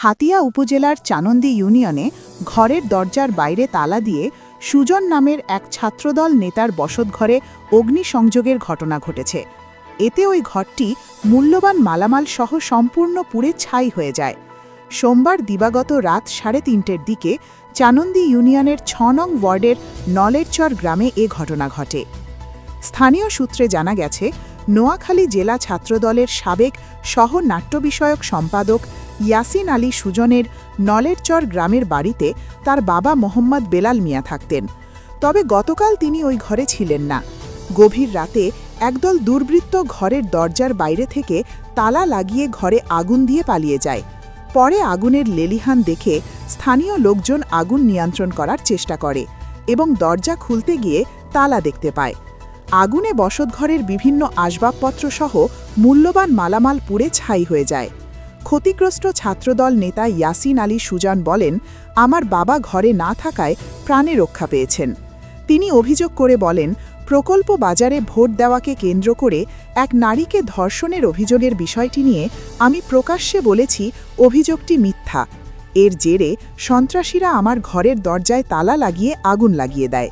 হাতিয়া উপজেলার চানন্দি ইউনিয়নে ঘরের দরজার বাইরে তালা দিয়ে সুজন নামের এক ছাত্রদল নেতার বসতঘরে অগ্নিসংযোগের ঘটনা ঘটেছে। এতে ওই ঘরটি মূল্যবান মালামাল সহ সম্পূর্ণ পুড়ে ছাই হয়ে যায়। সোমবার দিবাগত রাত 3:30টার দিকে চানন্দি ইউনিয়নের ৬ নং ওয়ার্ডের নলেরচর গ্রামে এ ঘটনা ঘটে। স্থানীয় সূত্রে জানা গেছে, নোয়াখালী জেলা ছাত্রদলের সাবেক সহ নাট্য বিষয়ক সম্পাদক ইয়াসিন আলী সুজনের নলেরচর গ্রামের বাড়িতে তার বাবা মোহাম্মদ বেলাল মিয়া থাকতেন। তবে গতকাল তিনি ওই ঘরে ছিলেন না। গভীর রাতে একদল দুর্বৃত্ত ঘরের দরজার বাইরে থেকে তালা লাগিয়ে ঘরে আগুন দিয়ে পালিয়ে যায়। পরে আগুনের লেলিহান দেখে স্থানীয় লোকজন আগুন নিয়ন্ত্রণ করার চেষ্টা করে এবং দরজা খুলতে গিয়ে তালা দেখতে পায়। আগুনে বসতঘরের বিভিন্ন আসবাবপত্র সহ মূল্যবান মালামাল পুড়ে ছাই হয়ে যায়। ক্ষতিগ্রস্ত ছাত্রদল নেতা ইয়াসিন আলী সুজন বলেন, আমার বাবা ঘরে না থাকায় প্রাণে রক্ষা পেয়েছেন। তিনি অভিযোগ করে বলেন, প্রকল্প বাজারে ভোট দেওয়াকে কেন্দ্র করে এক নারীকে ধর্ষণের অভিযোগের বিষয়টি নিয়ে আমি প্রকাশ্যে বলেছি অভিযোগটি মিথ্যা। এর জেরে সন্ত্রাসীরা আমার ঘরের দরজায় তালা লাগিয়ে আগুন লাগিয়ে দেয়।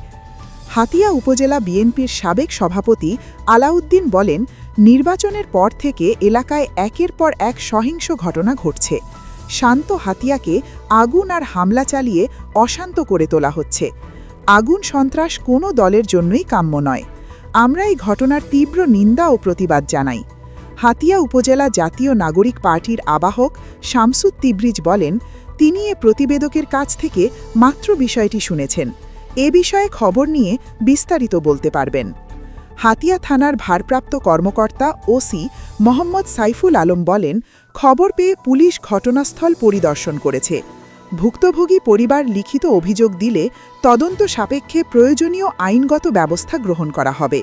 হাতিয়া উপজেলা বিএনপির সাবেক সভাপতি আলাউদ্দিন বলেন, নির্বাচনের পর থেকে এলাকায় একের পর এক সহিংস ঘটনা ঘটছে। শান্ত হাতিয়াকে আগুন আর হামলা চালিয়ে অশান্ত করে তোলা হচ্ছে। আগুন সন্ত্রাস কোনো দলের জন্যই কাম্য নয়। আমরা এই ঘটনার তীব্র নিন্দা ও প্রতিবাদ জানাই। হাতিয়া উপজেলা জাতীয় নাগরিক পার্টির আবাহক শামসুদ তিব্রিজ বলেন, তিনি এ প্রতিবেদকের কাছ থেকে মাত্র বিষয়টি শুনেছেন। এ বিষয়ে খবর নিয়ে বিস্তারিত বলতে পারবেন। হাতিয়া থানার ভারপ্রাপ্ত কর্মকর্তা ওসি মোহাম্মদ সাইফুল আলম বলেন, খবর পেয়ে পুলিশ ঘটনাস্থল পরিদর্শন করেছে। ভুক্তভোগী পরিবার লিখিত অভিযোগ দিলে তদন্ত সাপেক্ষে প্রয়োজনীয় আইনগত ব্যবস্থা গ্রহণ করা হবে।